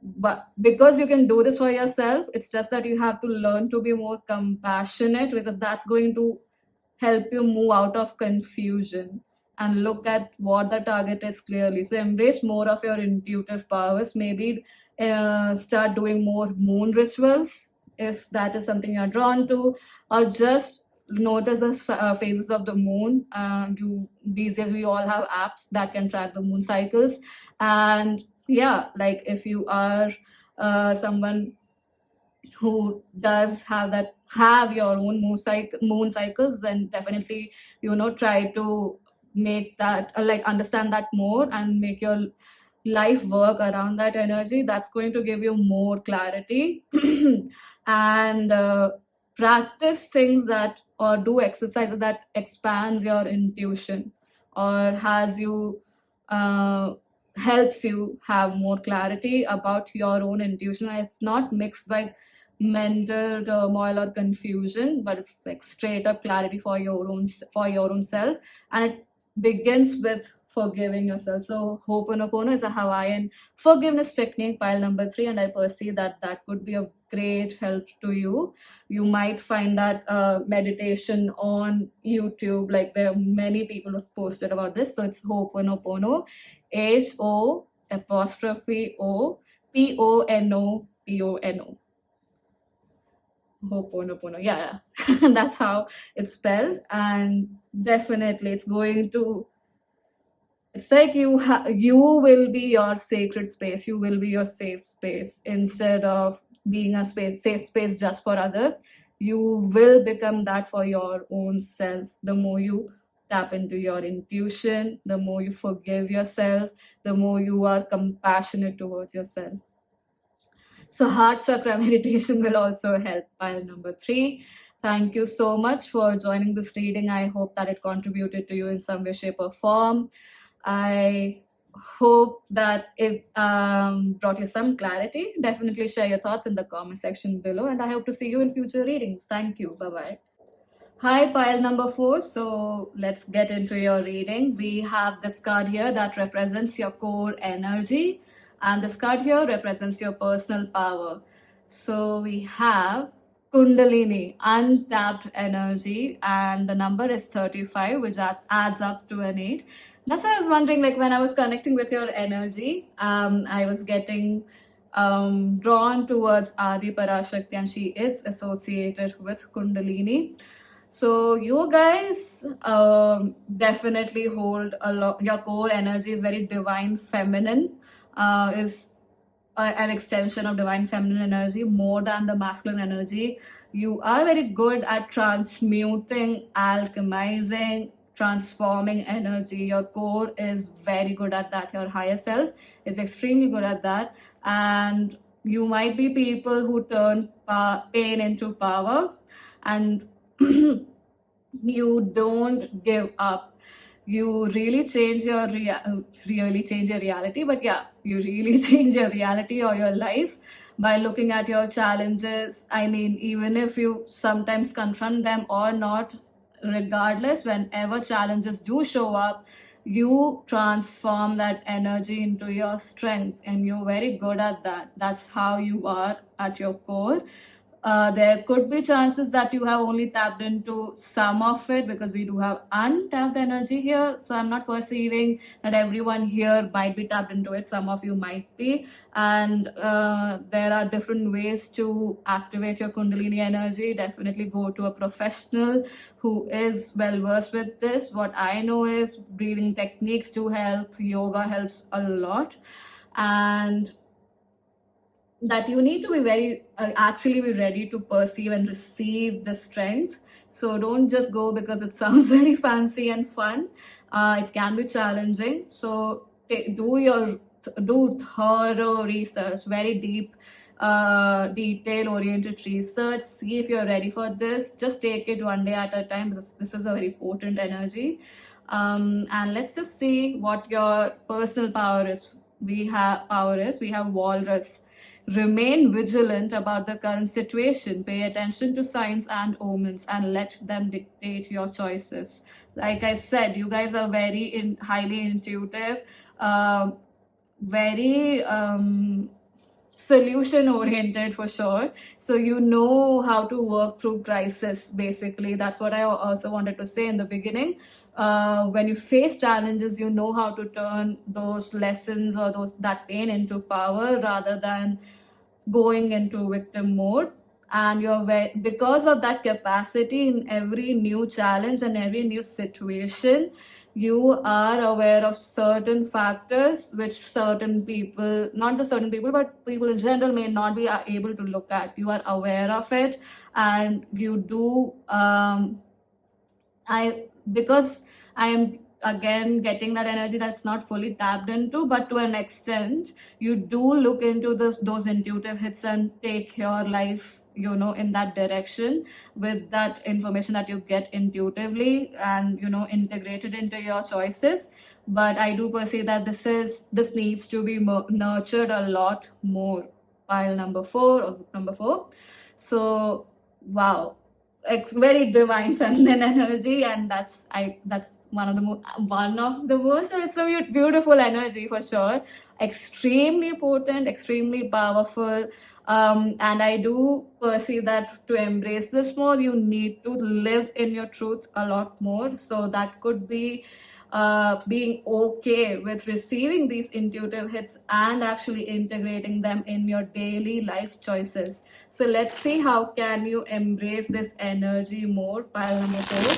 but because you can do this for yourself, it's just that you have to learn to be more compassionate, because that's going to help you move out of confusion and look at what the target is clearly. So embrace more of your intuitive powers. Maybe start doing more moon rituals if that is something you're drawn to, or just notice the phases of the moon. These days we all have apps that can track the moon cycles. And yeah, like if you are someone who does have your own moon cycles, then definitely try to make that like understand that more and make your life work around that energy. That's going to give you more clarity. And practice things that, or do exercises that expands your intuition, or has you helps you have more clarity about your own intuition. It's not mixed by mental turmoil or confusion, but it's like straight up clarity for your own self. And it begins with forgiving yourself. So Ho'oponopono is a Hawaiian forgiveness technique, pile number 3, and I perceive that could be a great help to you. You might find that meditation on YouTube, like there are many people who've posted about this. So it's Ho'oponopono, Ho'Oponopono. Ho'oponopono, yeah. That's how it's spelled. And definitely it's like you will be your sacred space. You will be your safe space. Instead of being a safe space just for others, you will become that for your own self. The more you tap into your intuition, the more you forgive yourself, the more you are compassionate towards yourself. So heart chakra meditation will also help, pile number 3. Thank you so much for joining this reading. I hope that it contributed to you in some way, shape, or form. I hope that it brought you some clarity. Definitely share your thoughts in the comment section below, and I hope to see you in future readings. Thank you. Bye bye. Hi, pile number 4. So let's get into your reading. We have this card here that represents your core energy, and this card here represents your personal power. So we have Kundalini, untapped energy, and the number is 35, which adds up to an 8. That's why I was wondering, like, when I was connecting with your energy, I was getting drawn towards Adi Parashakti, and she is associated with Kundalini. So you guys definitely hold a lot. Your core energy is very divine feminine, is an extension of divine feminine energy more than the masculine energy. You are very good at transmuting, alchemizing, transforming energy. Your core is very good at that. Your higher self is extremely good at that. And you might be people who turn pain into power, and you don't give up. You really change your really change your reality. But yeah, you really change your reality or your life by looking at your challenges. I mean, even if you sometimes confront them or not, regardless, whenever challenges do show up, you transform that energy into your strength, and you're very good at that. That's how you are at your core. There could be chances that you have only tapped into some of it, because we do have untapped energy here. So I'm not perceiving that everyone here might be tapped into it. Some of you might be. And there are different ways to activate your Kundalini energy. Definitely go to a professional who is well versed with this. What I know is breathing techniques do help, yoga helps a lot. And that you need to be very actually be ready to perceive and receive the strength. So don't just go because it sounds very fancy and fun. It can be challenging. So do thorough research, very deep detail oriented research. See if you're ready for this. Just take it one day at a time, because this is a very potent energy. And let's just see what your personal power is. We have walrus. Remain vigilant about the current situation. Pay attention to signs and omens and let them dictate your choices. Like I said, you guys are very highly intuitive, very solution oriented for sure. So you know how to work through crisis. Basically, that's what I also wanted to say in the beginning. When you face challenges, you know how to turn those lessons or that pain into power, rather than going into victim mode. And because of that capacity, in every new challenge and every new situation, you are aware of certain factors which certain people, not just certain people, but people in general, may not be able to look at. You are aware of it, and you do because I am again getting that energy that's not fully tapped into, but to an extent, you do look into those intuitive hits and take your life, in that direction, with that information that you get intuitively, and integrate it into your choices. But I do perceive that this needs to be nurtured a lot more. Pile number 4, or number 4. So wow, very divine feminine energy, and that's one of the most, so it's a beautiful energy for sure. Extremely potent, extremely powerful. And I do perceive that to embrace this more, you need to live in your truth a lot more. So that could be being okay with receiving these intuitive hits and actually integrating them in your daily life choices. So let's see how can you embrace this energy more. Pile number 4.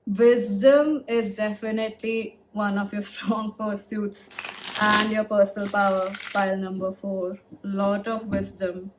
Wisdom is definitely one of your strong pursuits, and your personal power. Pile number 4. Lot of wisdom.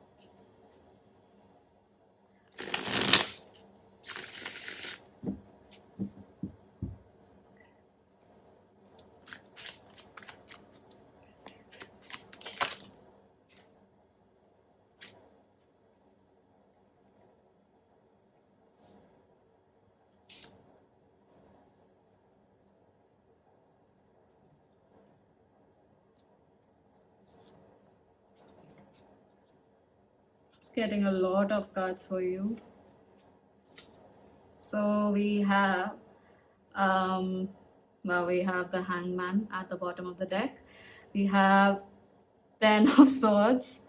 getting a lot of cards for you. So we have we have the Hangman at the bottom of the deck. We have 10 of Swords,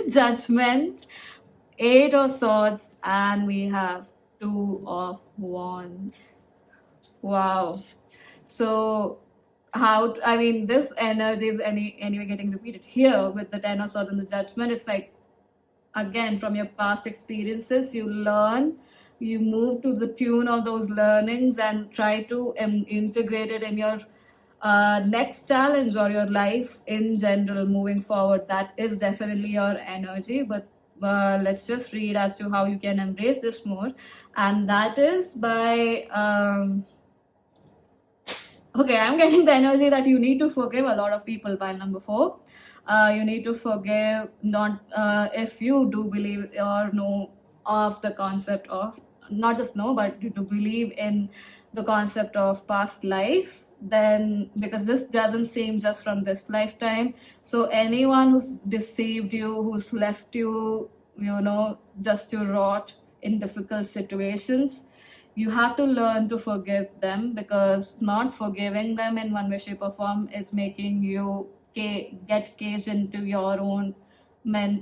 Judgment, 8 of Swords, and we have 2 of Wands. Wow. So how, I mean, this energy is anyway getting repeated here with the 10 of Swords and the Judgment. It's like, again, from your past experiences, you learn, you move to the tune of those learnings and try to integrate it in your next challenge or your life in general moving forward. That is definitely your energy, but let's just read as to how you can embrace this more. And that is by okay, I'm getting the energy that you need to forgive a lot of people. Pile number 4, you need to forgive, not if you do believe or know of the concept of, not just know, but you do believe in the concept of past life, then, because this doesn't seem just from this lifetime. So anyone who's deceived you, who's left you, you know, just to rot in difficult situations, you have to learn to forgive them, because not forgiving them in one way, shape, or form is making you get caged into your own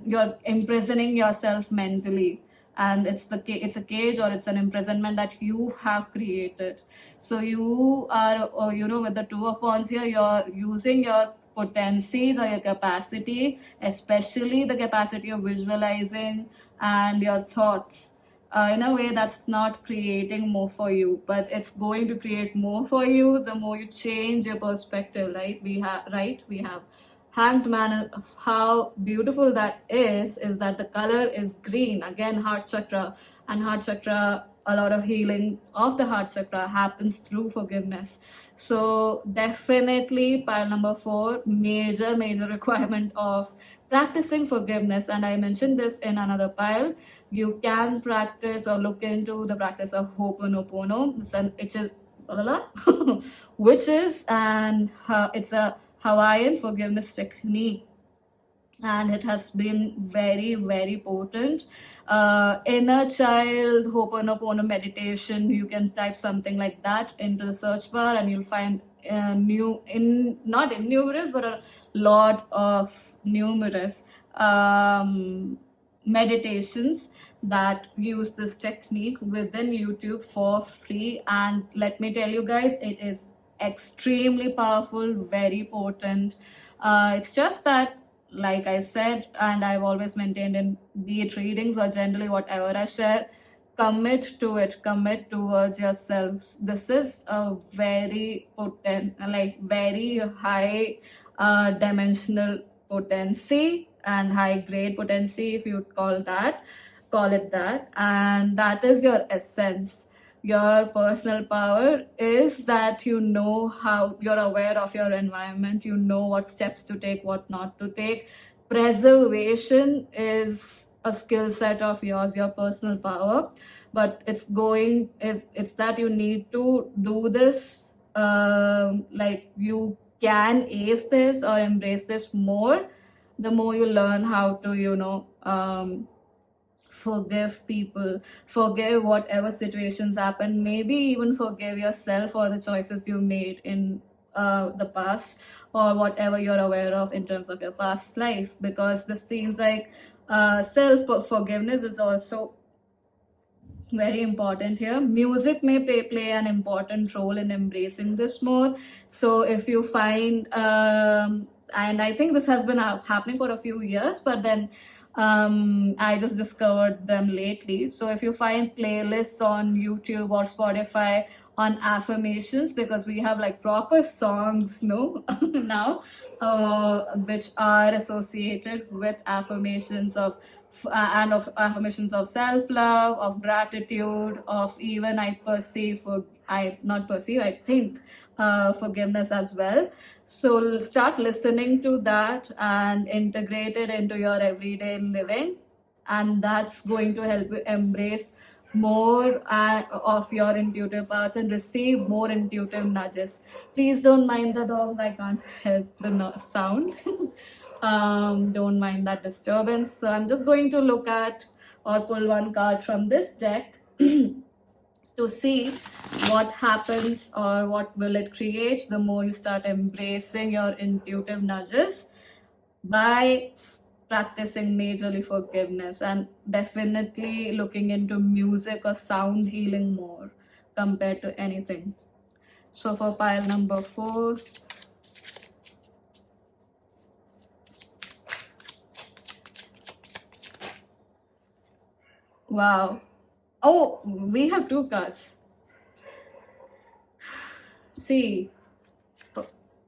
you're imprisoning yourself mentally, and it's a cage, or it's an imprisonment that you have created. So you are, or, you know, with the 2 of Wands here, you're using your potencies or your capacity, especially the capacity of visualizing and your thoughts, in a way that's not creating more for you, but it's going to create more for you the more you change your perspective. We have Hanged Man. How beautiful that is that the color is green, again, heart chakra. And heart chakra, a lot of healing of the heart chakra happens through forgiveness. So definitely pile number 4, major requirement of practicing forgiveness. And I mentioned this in another pile. You can practice or look into the practice of Ho'oponopono. Which is it's a Hawaiian forgiveness technique, and it has been very potent. Inner child Ho'oponopono meditation, you can type something like that into the search bar, and you'll find not innumerous, but a lot of numerous meditations that use this technique within YouTube for free. And let me tell you guys, it is extremely powerful, very potent. It's just that, like I said, and I've always maintained, in be it readings or generally whatever I share, commit to it, commit towards yourselves. This is a very potent, like very high dimensional potency, and high grade potency, if you would call it that. And that is your essence. Your personal power is that you know how, you're aware of your environment, you know what steps to take, what not to take. Preservation is a skill set of yours, your personal power. But it's that you need to do this, like you can ace this or embrace this more, the more you learn how to, forgive people, forgive whatever situations happen, maybe even forgive yourself for the choices you made in the past, or whatever you're aware of in terms of your past life. Because this seems like self forgiveness is also very important here. Music may play an important role in embracing this more. So if you find, and I think this has been happening for a few years, but then I just discovered them lately. So if you find playlists on YouTube or Spotify on affirmations, because we have like proper songs, no, now, which are associated with affirmations of and of affirmations of self-love, of gratitude, of even I think forgiveness as well. So start listening to that and integrate it into your everyday living, and that's going to help you embrace more of your intuitive powers and receive more intuitive nudges. Please don't mind the dogs, I can't help the sound. Don't mind that disturbance. So I'm just going to look at or pull one card from this deck to see what happens or what will it create the more you start embracing your intuitive nudges by practicing majorly forgiveness and definitely looking into music or sound healing more compared to anything. So for pile number 4, wow. Oh, we have 2 cards. See,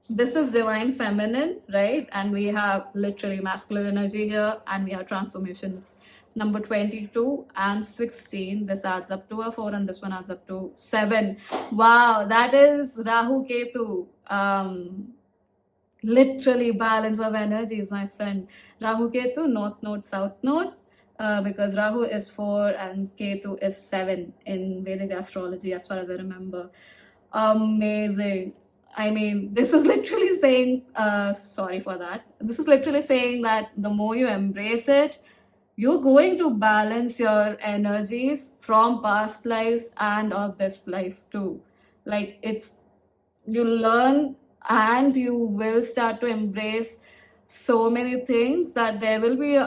this is divine feminine, right? And we have literally masculine energy here, and we have transformations. Number 22 and 16, this adds up to a 4, and this one adds up to 7. Wow, that is Rahu Ketu. Literally balance of energies, my friend. Rahu Ketu, north node, south node. Because Rahu is 4 and Ketu is 7 in Vedic astrology, as far as I remember. Amazing. I mean, this is literally saying, sorry for that. This is literally saying that the more you embrace it, you're going to balance your energies from past lives and of this life too. Like, it's, you learn and you will start to embrace so many things that there will be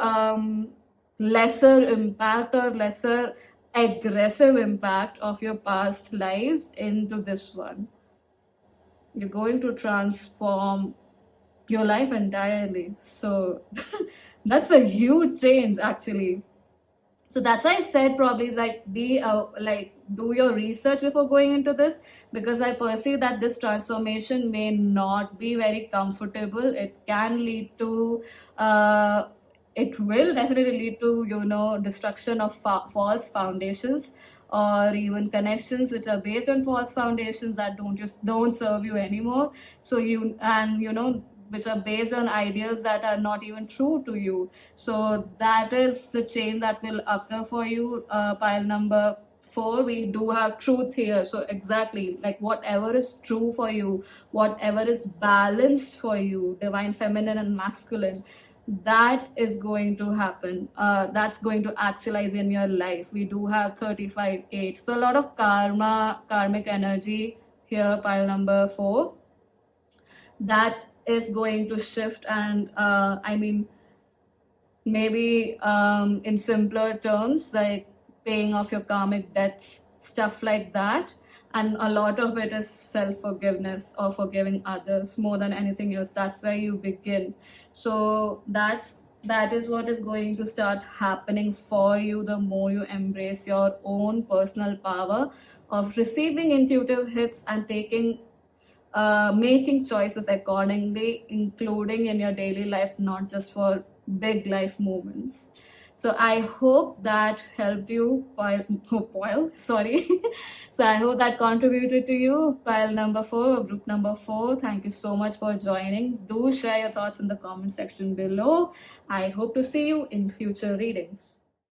lesser impact or lesser aggressive impact of your past lives into this one. You're going to transform your life entirely. So that's a huge change, actually. So that's why I said probably like do your research before going into this, because I perceive that this transformation may not be very comfortable. It can lead to it will definitely lead to, you know, destruction of false foundations, or even connections which are based on false foundations that don't serve you anymore. So you know, which are based on ideas that are not even true to you. So that is the change that will occur for you. Pile number 4, we do have truth here. So exactly, like whatever is true for you, whatever is balanced for you, divine feminine and masculine, that is going to happen. That's going to actualize in your life. We do have 35-8. So a lot of karmic energy here, pile number 4. That is going to shift, and I mean, maybe in simpler terms, like paying off your karmic debts, stuff like that. And a lot of it is self-forgiveness or forgiving others more than anything else. That's where you begin. So that is what is going to start happening for you the more you embrace your own personal power of receiving intuitive hits and making choices accordingly, including in your daily life, not just for big life moments. So I hope that helped you, pile, sorry. So I hope that contributed to you, pile number 4, or group number 4. Thank you so much for joining. Do share your thoughts in the comment section below. I hope to see you in future readings.